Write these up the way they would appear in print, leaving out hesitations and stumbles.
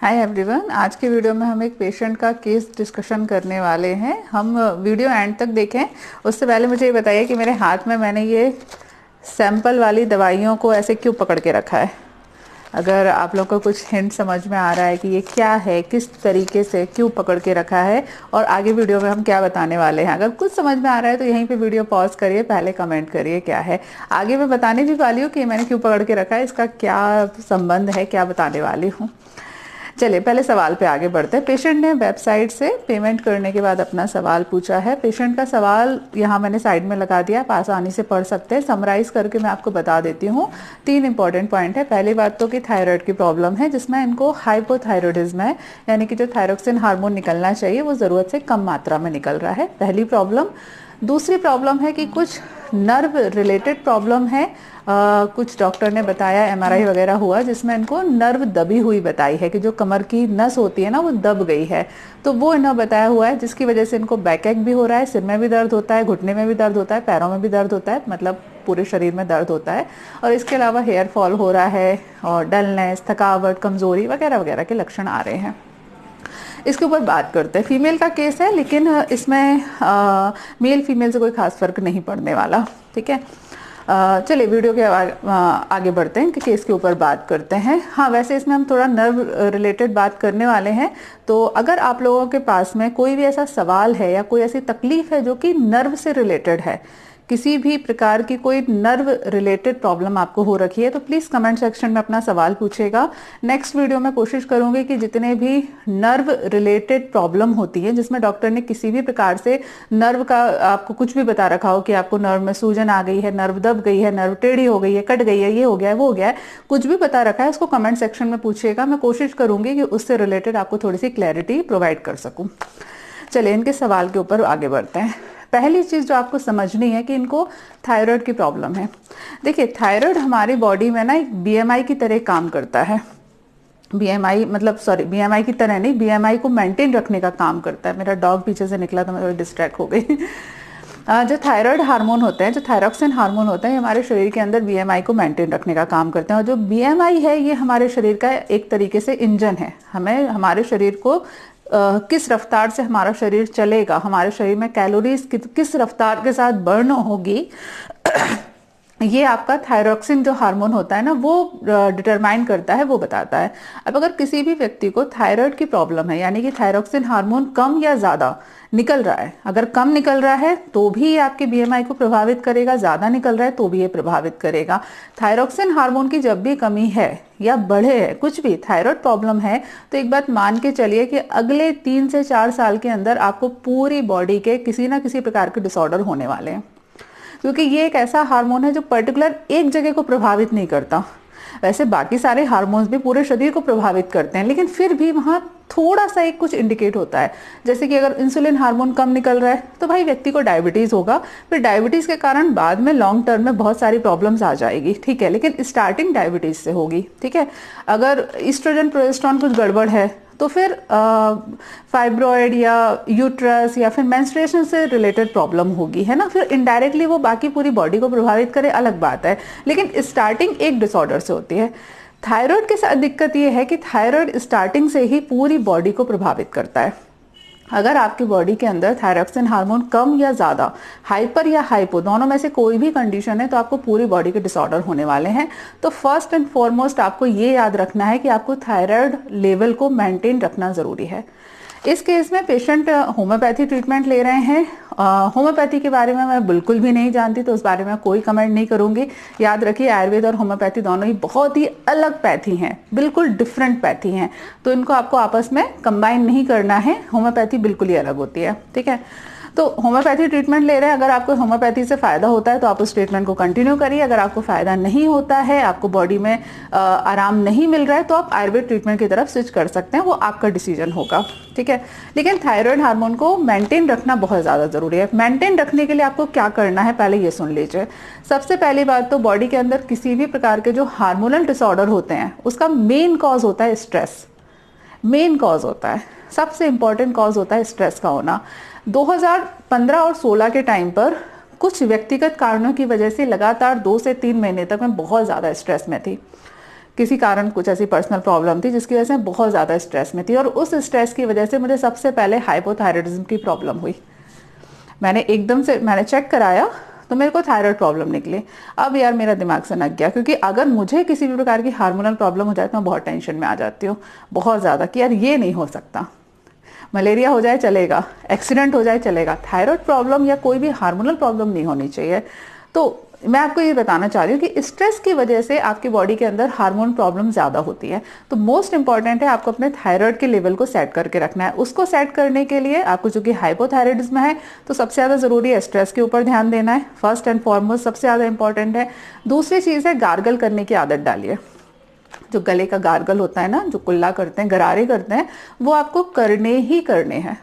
Hi everyone, आज के video में हम एक पेशेंट का केस डिस्कशन करने वाले हैं। हम वीडियो एंड तक देखें। उससे पहले मुझे ये बताइए कि मेरे हाथ में मैंने ये सैंपल वाली दवाइयों को ऐसे क्यों पकड़ के रखा है। अगर आप लोग को कुछ हिंट समझ में आ रहा है कि ये क्या है, किस तरीके से क्यों पकड़ के रखा है और आगे वीडियो में हम क्या बताने वाले हैं, अगर कुछ समझ में आ रहा है तो यहीं पे वीडियो पॉज करिए, पहले कमेंट करिए क्या है। आगे मैं बताने भी वाली हूँ कि मैंने क्यों पकड़ के रखा है, इसका क्या संबंध है, क्या बताने वाली हूँ। चलिए पहले सवाल पे आगे बढ़ते हैं। पेशेंट ने वेबसाइट से पेमेंट करने के बाद अपना सवाल पूछा है। पेशेंट का सवाल यहाँ मैंने साइड में लगा दिया, आप आसानी से पढ़ सकते हैं। समराइज करके मैं आपको बता देती हूँ। 3 इंपॉर्टेंट पॉइंट है। पहली बात तो कि थायराइड की प्रॉब्लम है जिसमें इनको हाइपोथायरॉयडिज्म है, यानी कि जो थायरोक्सिन हार्मोन निकलना चाहिए वो ज़रूरत से कम मात्रा में निकल रहा है, पहली प्रॉब्लम। दूसरी प्रॉब्लम है कि कुछ नर्व रिलेटेड प्रॉब्लम है। कुछ डॉक्टर ने बताया, एमआरआई वगैरह हुआ जिसमें इनको नर्व दबी हुई बताई है कि जो कमर की नस होती है ना वो दब गई है, तो वो इन्हें बताया हुआ है, जिसकी वजह से इनको बैक एक भी हो रहा है, सिर में भी दर्द होता है, घुटने में भी दर्द होता है, पैरों में भी दर्द होता है, मतलब पूरे शरीर में दर्द होता है। और इसके अलावा हेयर फॉल हो रहा है और डलनेस, थकावट, कमजोरी वगैरह वगैरह के लक्षण आ रहे हैं। इसके ऊपर बात करते हैं। फीमेल का केस है लेकिन इसमें मेल फीमेल से कोई खास फर्क नहीं पड़ने वाला, ठीक है। चलिए वीडियो के आगे बढ़ते हैं कि केस के ऊपर बात करते हैं। हाँ, वैसे इसमें हम थोड़ा नर्व रिलेटेड बात करने वाले हैं, तो अगर आप लोगों के पास में कोई भी ऐसा सवाल है या कोई ऐसी तकलीफ है जो कि नर्व से रिलेटेड है, किसी भी प्रकार की कोई नर्व रिलेटेड प्रॉब्लम आपको हो रखी है, तो प्लीज कमेंट सेक्शन में अपना सवाल पूछेगा। नेक्स्ट वीडियो में कोशिश करूंगी कि जितने भी नर्व रिलेटेड प्रॉब्लम होती है जिसमें डॉक्टर ने किसी भी प्रकार से नर्व का आपको कुछ भी बता रखा हो कि आपको नर्व में सूजन आ गई है, नर्व दब गई है, नर्व टेढ़ी हो गई है, कट गई है, ये हो गया है, वो हो गया है, कुछ भी बता रखा है उसको कमेंट सेक्शन में पूछिएगा। मैं कोशिश करूंगी कि उससे रिलेटेड आपको थोड़ी सी क्लैरिटी प्रोवाइड कर सकूं। चलिए इनके सवाल के ऊपर आगे बढ़ते हैं। पहली चीज जो आपको समझनी है कि इनको थायराइड की प्रॉब्लम है। देखिए, थायराइड हमारी बॉडी में ना एक बीएमआई की तरह काम करता है। बीएमआई बीएमआई की तरह नहीं, बीएमआई को मेंटेन रखने का काम करता है। मेरा डॉग पीछे से निकला तो मैं थोड़ी डिस्ट्रैक्ट हो गई। जो थायराइड हार्मोन होते हैं, जो थायरोक्सिन हार्मोन होते हैं, हमारे शरीर के अंदर बीएमआई को मेंटेन रखने का काम करते हैं। और जो बीएमआई है ये हमारे शरीर का एक तरीके से इंजन है। हमें हमारे शरीर को किस रफ्तार से हमारा शरीर चलेगा, हमारे शरीर में कैलोरीज किस रफ्तार के साथ बर्न होगी, ये आपका थायरोक्सिन जो हार्मोन होता है ना वो डिटरमाइन करता है, वो बताता है। अब अगर किसी भी व्यक्ति को थायराइड की प्रॉब्लम है, यानी कि थायरोक्सिन हार्मोन कम या ज्यादा निकल रहा है, अगर कम निकल रहा है तो भी ये आपके बीएमआई को प्रभावित करेगा, ज्यादा निकल रहा है तो भी ये प्रभावित करेगा। थायरोक्सिन हार्मोन की जब भी कमी है या बढ़े है, कुछ भी थायराइड प्रॉब्लम है, तो एक बात मान के चलिए कि अगले 3 से 4 साल के अंदर आपको पूरी बॉडी के किसी ना किसी प्रकार के डिसऑर्डर होने वाले हैं, क्योंकि ये एक ऐसा हार्मोन है जो पर्टिकुलर एक जगह को प्रभावित नहीं करता। वैसे बाकी सारे हार्मोन्स भी पूरे शरीर को प्रभावित करते हैं, लेकिन फिर भी वहां थोड़ा सा एक कुछ इंडिकेट होता है। जैसे कि अगर इंसुलिन हार्मोन कम निकल रहा है तो भाई व्यक्ति को डायबिटीज होगा, फिर डायबिटीज के कारण बाद में लॉन्ग टर्म में बहुत सारी प्रॉब्लम्स आ जाएगी, ठीक है, लेकिन स्टार्टिंग डायबिटीज से होगी, ठीक है। अगर ईस्ट्रोजन प्रोजेस्टेरॉन कुछ गड़बड़ है तो फिर फाइब्रॉइड या यूट्रस या फिर मेंस्ट्रुएशन से रिलेटेड प्रॉब्लम होगी, है ना। फिर इनडायरेक्टली वो बाकी पूरी बॉडी को प्रभावित करे, अलग बात है, लेकिन स्टार्टिंग एक डिसऑर्डर से होती है। थायराइड के साथ दिक्कत ये है कि थायराइड स्टार्टिंग से ही पूरी बॉडी को प्रभावित करता है। अगर आपकी बॉडी के अंदर थायरोक्सिन हार्मोन कम या ज्यादा, हाइपर या हाइपो, दोनों में से कोई भी कंडीशन है तो आपको पूरी बॉडी के डिसऑर्डर होने वाले हैं। तो फर्स्ट एंड फॉरमोस्ट आपको ये याद रखना है कि आपको थायराइड लेवल को मेंटेन रखना जरूरी है। इस केस में पेशेंट होम्योपैथी ट्रीटमेंट ले रहे हैं। होम्योपैथी के बारे में मैं बिल्कुल भी नहीं जानती, तो उस बारे में कोई कमेंट नहीं करूंगी। याद रखिए, आयुर्वेद और होम्योपैथी दोनों ही बहुत ही अलग पैथी हैं, बिल्कुल डिफरेंट पैथी हैं, तो इनको आपको आपस में कंबाइन नहीं करना है। होम्योपैथी बिल्कुल ही अलग होती है, ठीक है। तो होम्योपैथी ट्रीटमेंट ले रहे हैं, अगर आपको होम्योपैथी से फायदा होता है तो आप उस ट्रीटमेंट को कंटिन्यू करिए। अगर आपको फायदा नहीं होता है, आपको बॉडी में आराम नहीं मिल रहा है, तो आप आयुर्वेद ट्रीटमेंट की तरफ स्विच कर सकते हैं, वो आपका डिसीजन होगा, ठीक है। लेकिन थायराइड हार्मोन को मेंटेन रखना बहुत ज्यादा जरूरी है। मेंटेन रखने के लिए आपको क्या करना है पहले ये सुन लीजिए। सबसे पहली बात तो बॉडी के अंदर किसी भी प्रकार के जो हार्मोनल डिसऑर्डर होते हैं उसका मेन कॉज होता है स्ट्रेस। मेन कॉज होता है, सबसे इंपॉर्टेंट कॉज होता है स्ट्रेस का होना। 2015 और 16 के टाइम पर कुछ व्यक्तिगत कारणों की वजह से लगातार 2 से 3 महीने तक मैं बहुत ज्यादा स्ट्रेस में थी। किसी कारण कुछ ऐसी पर्सनल प्रॉब्लम थी जिसकी वजह से मैं बहुत ज़्यादा स्ट्रेस में थी, और उस स्ट्रेस की वजह से मुझे सबसे पहले हाइपोथायराइडिज्म की प्रॉब्लम हुई। मैंने एकदम से मैंने चेक कराया तो मेरे को थायराइड प्रॉब्लम निकली। अब यार मेरा दिमाग सनक गया, क्योंकि अगर मुझे किसी भी प्रकार की हार्मोनल प्रॉब्लम हो जाए तो मैं बहुत टेंशन में आ जाती हूँ, बहुत ज़्यादा, कि यार ये नहीं हो सकता। मलेरिया हो जाए चलेगा, एक्सीडेंट हो जाए चलेगा, थायराइड प्रॉब्लम या कोई भी हार्मोनल प्रॉब्लम नहीं होनी चाहिए। तो मैं आपको ये बताना चाह रही हूँ कि स्ट्रेस की वजह से आपकी बॉडी के अंदर हार्मोन प्रॉब्लम ज़्यादा होती है। तो मोस्ट इंपॉर्टेंट है आपको अपने थायराइड के लेवल को सेट करके रखना है। उसको सेट करने के लिए आपको, चूंकि हाइपोथायराइडिज्म है, तो सबसे ज़्यादा ज़रूरी है स्ट्रेस के ऊपर ध्यान देना है, फर्स्ट एंड फॉरमोस्ट सबसे ज़्यादा इंपॉर्टेंट है। दूसरी चीज़ है गार्गल करने की आदत डालिए। जो गले का गार्गल होता है ना, जो कुल्ला करते हैं, गरारे करते हैं, वो आपको करने ही करने हैं।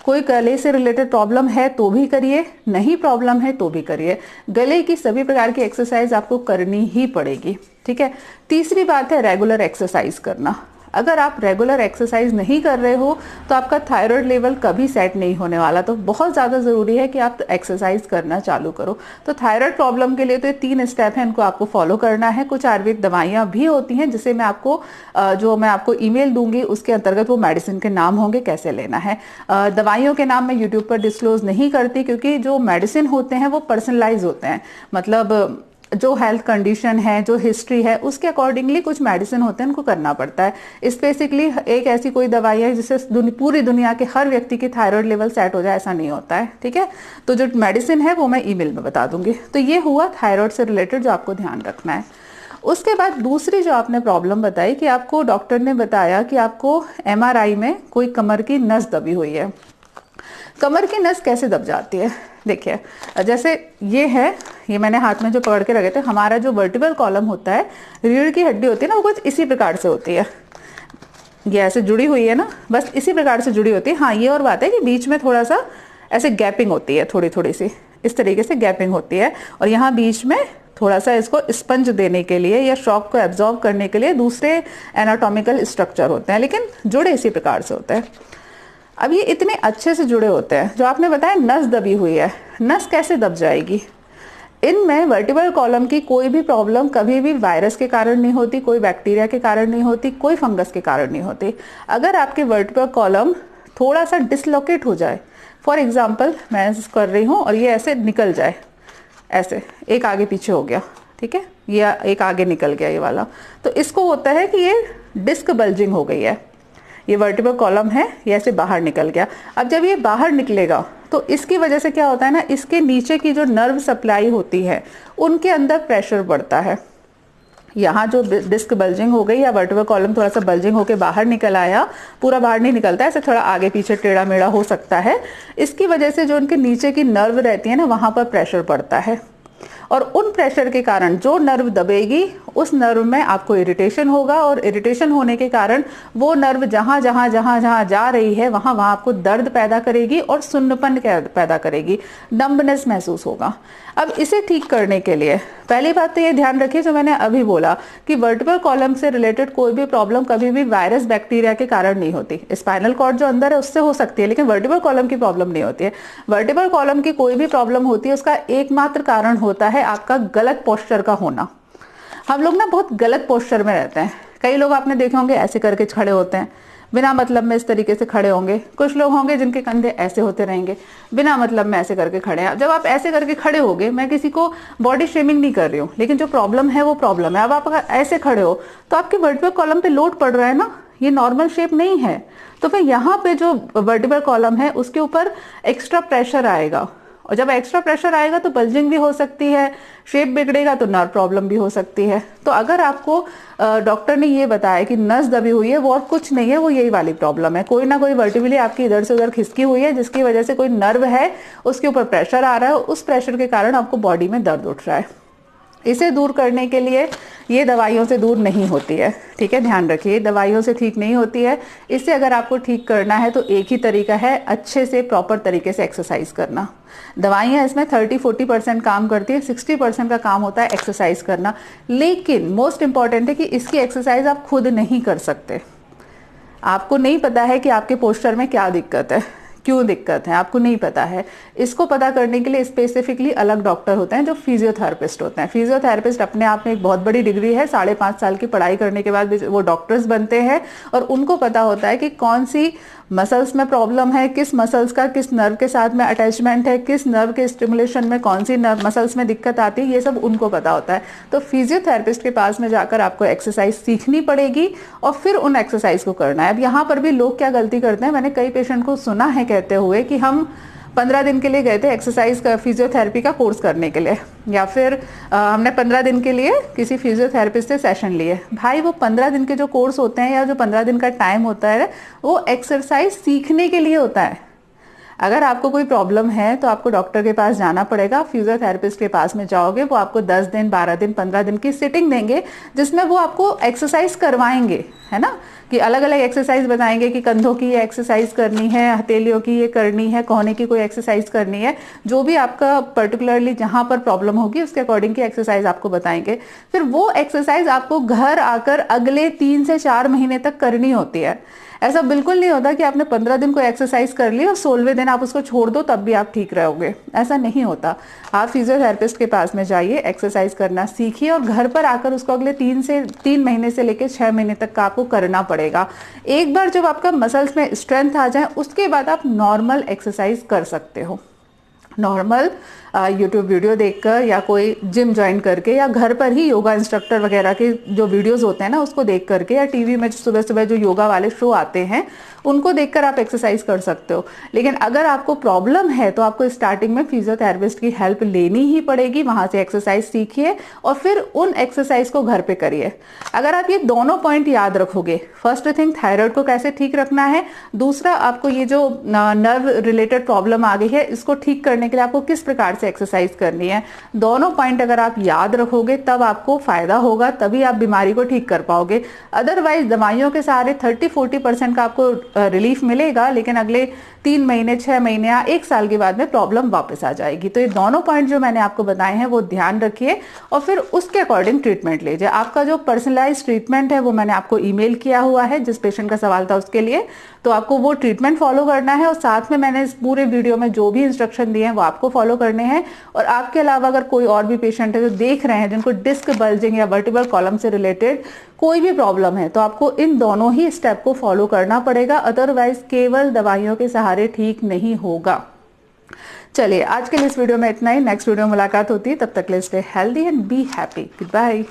कोई गले से रिलेटेड प्रॉब्लम है तो भी करिए, नहीं प्रॉब्लम है तो भी करिए। गले की सभी प्रकार की एक्सरसाइज आपको करनी ही पड़ेगी, ठीक है। तीसरी बात है रेगुलर एक्सरसाइज करना। अगर आप रेगुलर एक्सरसाइज नहीं कर रहे हो तो आपका थायराइड लेवल कभी सेट नहीं होने वाला। तो बहुत ज़्यादा ज़रूरी है कि आप एक्सरसाइज करना चालू करो। तो थायराइड प्रॉब्लम के लिए तो ये 3 स्टेप हैं, इनको आपको फॉलो करना है। कुछ आयुर्वेद दवाइयाँ भी होती हैं जिसे मैं आपको जो मैं आपको ईमेल दूंगी उसके अंतर्गत वो मेडिसिन के नाम होंगे, कैसे लेना है। दवाइयों के नाम मैं यूट्यूब पर डिस्क्लोज नहीं करती, क्योंकि जो मेडिसिन होते हैं वो पर्सनलाइज होते हैं। मतलब जो हेल्थ कंडीशन है, जो हिस्ट्री है, उसके अकॉर्डिंगली कुछ मेडिसिन होते हैं, उनको करना पड़ता है। स्पेसिकली एक ऐसी कोई दवाई है जिससे पूरी दुनिया के हर व्यक्ति की थायराइड लेवल सेट हो जाए, ऐसा नहीं होता है, ठीक है। तो जो मेडिसिन है वो मैं ईमेल में बता दूंगी। तो ये हुआ थायराइड से रिलेटेड जो आपको ध्यान रखना है। उसके बाद दूसरी जो आपने प्रॉब्लम बताई कि आपको डॉक्टर ने बताया कि आपको MRI में कोई कमर की नस दबी हुई है। कमर की नस कैसे दब जाती है? देखिए, जैसे ये है, ये मैंने हाथ में जो पकड़ के रखे थे, हमारा जो वर्टिब्रल कॉलम होता है, रीढ़ की हड्डी होती है ना, वो कुछ इसी प्रकार से होती है। ये ऐसे जुड़ी हुई है ना, बस इसी प्रकार से जुड़ी होती है। हाँ, ये और बात है कि बीच में थोड़ा सा ऐसे गैपिंग होती है, थोड़ी थोड़ी सी इस तरीके से गैपिंग होती है, और यहाँ बीच में थोड़ा सा इसको स्पंज देने के लिए या शॉक को एब्जॉर्ब करने के लिए दूसरे एनाटॉमिकल स्ट्रक्चर होते हैं, लेकिन जुड़े इसी प्रकार से होते हैं। अब ये इतने अच्छे से जुड़े होते हैं। जो आपने बताया नस दबी हुई है, नस कैसे दब जाएगी? इनमें वर्टिब्रल कॉलम की कोई भी प्रॉब्लम कभी भी वायरस के कारण नहीं होती, कोई बैक्टीरिया के कारण नहीं होती, कोई फंगस के कारण नहीं होती। अगर आपके वर्टिब्रल कॉलम थोड़ा सा डिसलोकेट हो जाए, फॉर एग्जाम्पल मैं कर रही हूँ और ये ऐसे निकल जाए, ऐसे एक आगे पीछे हो गया, ठीक है, ये एक आगे निकल गया ये वाला, तो इसको होता है कि ये डिस्क बल्जिंग हो गई है। ये वर्टिब्रल कॉलम है, ये ऐसे बाहर निकल गया। अब जब ये बाहर निकलेगा तो इसकी वजह से क्या होता है ना, इसके नीचे की जो नर्व सप्लाई होती है उनके अंदर प्रेशर बढ़ता है। यहाँ जो डिस्क बल्जिंग हो गई या वर्टिब्रल कॉलम थोड़ा सा बल्जिंग होकर बाहर निकल आया, पूरा बाहर नहीं निकलता है, ऐसे थोड़ा आगे पीछे टेढ़ा मेढ़ा हो सकता है। इसकी वजह से जो उनके नीचे की नर्व रहती है ना, वहाँ पर प्रेशर पड़ता है, और उन प्रेशर के कारण जो नर्व दबेगी उस नर्व में आपको इरिटेशन होगा, और इरिटेशन होने के कारण वो नर्व जहां जहां जहां जहां जा रही है वहां वहां आपको दर्द पैदा करेगी और सुन्नपन पैदा करेगी, डम्बनेस महसूस होगा। अब इसे ठीक करने के लिए पहली बात तो ये ध्यान रखिए जो मैंने अभी बोला कि वर्टिब्रल कॉलम से रिलेटेड कोई भी प्रॉब्लम कभी भी वायरस बैक्टीरिया के कारण नहीं होती। स्पाइनल कॉर्ड जो अंदर है उससे हो सकती है, लेकिन वर्टिब्रल कॉलम की प्रॉब्लम नहीं होती है। वर्टिब्रल कॉलम की कोई भी प्रॉब्लम होती है उसका एकमात्र कारण होता है आपका गलत पोस्चर का होना। हम लोग ना बहुत गलत पोस्चर में रहते हैं। कई लोग आपने देखे होंगे ऐसे करके खड़े होते हैं, बिना मतलब में इस तरीके से खड़े होंगे। कुछ लोग होंगे जिनके कंधे ऐसे होते रहेंगे, बिना मतलब में ऐसे करके खड़े हैं। जब आप ऐसे करके खड़े होगे, मैं किसी को बॉडी शेमिंग नहीं कर रही हूँ, लेकिन जो प्रॉब्लम है वो प्रॉब्लम है। अब आप अगर ऐसे खड़े हो तो आपके वर्टिब्रल कॉलम पे लोड पड़ रहा है ना, ये नॉर्मल शेप नहीं है। तो फिर यहाँ पे जो वर्टिब्रल कॉलम है उसके ऊपर एक्स्ट्रा प्रेशर आएगा, और जब एक्स्ट्रा प्रेशर आएगा तो बल्जिंग भी हो सकती है, शेप बिगड़ेगा तो नर्व प्रॉब्लम भी हो सकती है। तो अगर आपको डॉक्टर ने ये बताया कि नस दबी हुई है, वो और कुछ नहीं है, वो यही वाली प्रॉब्लम है। कोई ना कोई वर्टिब्रली आपकी इधर से उधर खिसकी हुई है, जिसकी वजह से कोई नर्व है उसके ऊपर प्रेशर आ रहा है, उस प्रेशर के कारण आपको बॉडी में दर्द उठ रहा है। इसे दूर करने के लिए ये दवाइयों से दूर नहीं होती है, ठीक है, ध्यान रखिए, दवाइयों से ठीक नहीं होती है। इससे अगर आपको ठीक करना है तो एक ही तरीका है, अच्छे से प्रॉपर तरीके से एक्सरसाइज करना। दवाइयाँ इसमें 30-40% काम करती है, 60% का काम होता है एक्सरसाइज करना। लेकिन मोस्ट इंपॉर्टेंट है कि इसकी एक्सरसाइज आप खुद नहीं कर सकते। आपको नहीं पता है कि आपके पोस्चर में क्या दिक्कत है, क्यों दिक्कत है, आपको नहीं पता है। इसको पता करने के लिए स्पेसिफिकली अलग डॉक्टर होते हैं जो फिजियोथेरेपिस्ट होते हैं। फिजियोथेरेपिस्ट अपने आप में एक बहुत बड़ी डिग्री है, 5.5 साल की पढ़ाई करने के बाद वो डॉक्टर्स बनते हैं और उनको पता होता है कि कौन सी मसल्स में प्रॉब्लम है, किस मसल्स का किस नर्व के साथ में अटैचमेंट है, किस नर्व के स्टिमुलेशन में कौन सी नर्व मसल्स में दिक्कत आती है, ये सब उनको पता होता है। तो फिजियोथेरेपिस्ट के पास में जाकर आपको एक्सरसाइज सीखनी पड़ेगी और फिर उन एक्सरसाइज को करना है। अब यहाँ पर भी लोग क्या गलती करते हैं, मैंने कई पेशेंट को सुना है कहते हुए कि हम 15 दिन के लिए गए थे एक्सरसाइज का फिजियोथेरेपी का कोर्स करने के लिए, या फिर हमने 15 दिन के लिए किसी फिजियोथेरेपिस्ट से सेशन लिए। भाई वो 15 दिन के जो कोर्स होते हैं या जो 15 दिन का टाइम होता है वो एक्सरसाइज सीखने के लिए होता है। अगर आपको कोई प्रॉब्लम है तो आपको डॉक्टर के पास जाना पड़ेगा, फिजियोथेरेपिस्ट के पास में जाओगे, वो आपको 10 दिन 12 दिन 15 दिन की सिटिंग देंगे जिसमें वो आपको एक्सरसाइज करवाएंगे, है ना, कि अलग अलग एक्सरसाइज बताएंगे कि कंधों की ये एक्सरसाइज करनी है, हथेलियों की ये करनी है, कोहने की कोई एक्सरसाइज करनी है, जो भी आपका पर्टिकुलरली जहां पर प्रॉब्लम होगी उसके अकॉर्डिंग की एक्सरसाइज आपको बताएंगे। फिर वो एक्सरसाइज आपको घर आकर अगले 3 से 4 महीने तक करनी होती है। ऐसा बिल्कुल नहीं होता कि आपने 15 दिन को एक्सरसाइज कर ली और 16वें दिन आप उसको छोड़ दो तब भी आप ठीक रहोगे, ऐसा नहीं होता। आप फिजियोथेरेपिस्ट के पास में जाइए, एक्सरसाइज करना सीखिए और घर पर आकर उसको अगले 3 महीने से लेकर 6 महीने तक का आपको करना पड़ेगा। एक बार जब आपका मसल्स में स्ट्रेंथ आ जाए उसके बाद आप नॉर्मल एक्सरसाइज कर सकते हो। नॉर्मल यूट्यूब वीडियो देखकर या कोई जिम ज्वाइन करके या घर पर ही योगा इंस्ट्रक्टर वगैरह के जो वीडियोस होते हैं ना उसको देख करके, या टीवी में सुबह सुबह जो योगा वाले शो आते हैं उनको देखकर आप एक्सरसाइज कर सकते हो। लेकिन अगर आपको प्रॉब्लम है तो आपको स्टार्टिंग में फिजियोथेरेपिस्ट की हेल्प लेनी ही पड़ेगी, वहां से एक्सरसाइज सीखिए और फिर उन एक्सरसाइज को घर पे करिए। अगर आप ये दोनों पॉइंट याद रखोगे, फर्स्ट थिंग थायराइड को कैसे ठीक रखना है, दूसरा आपको ये जो नर्व रिलेटेड प्रॉब्लम आ गई है इसको ठीक करने के लिए आपको किस प्रकार से एक्सरसाइज करनी है, दोनों पॉइंट अगर आप याद रखोगे तब आपको फायदा होगा, तभी आप बीमारी को ठीक कर पाओगे। अदरवाइज दवाइयों के सहारे 30-40% का आपको रिलीफ मिलेगा, लेकिन अगले 3 महीने 6 महीने या 1 साल के बाद में प्रॉब्लम वापस आ जाएगी। तो ये दोनों पॉइंट जो मैंने आपको बताए हैं वो ध्यान रखिए और फिर उसके अकॉर्डिंग ट्रीटमेंट लीजिए। आपका जो पर्सनलाइज ट्रीटमेंट है वो मैंने आपको ईमेल किया हुआ है, जिस पेशेंट का सवाल था उसके लिए, तो आपको वो ट्रीटमेंट फॉलो करना है और साथ में मैंने इस पूरे वीडियो में जो भी इंस्ट्रक्शन दिए हैं वो आपको फॉलो करने हैं। और आपके अलावा अगर कोई और भी पेशेंट है जो देख रहे हैं जिनको डिस्क बल्जिंग या वर्टिब्रल कॉलम से रिलेटेड कोई भी प्रॉब्लम है, तो आपको इन दोनों ही स्टेप को फॉलो करना पड़ेगा, अदरवाइज केवल दवाइयों के सहारे ठीक नहीं होगा। चलिए आज के लिए इस वीडियो में इतना ही, नेक्स्ट वीडियो में मुलाकात होती है, तब तक के लिए stay healthy and be happy. Good bye.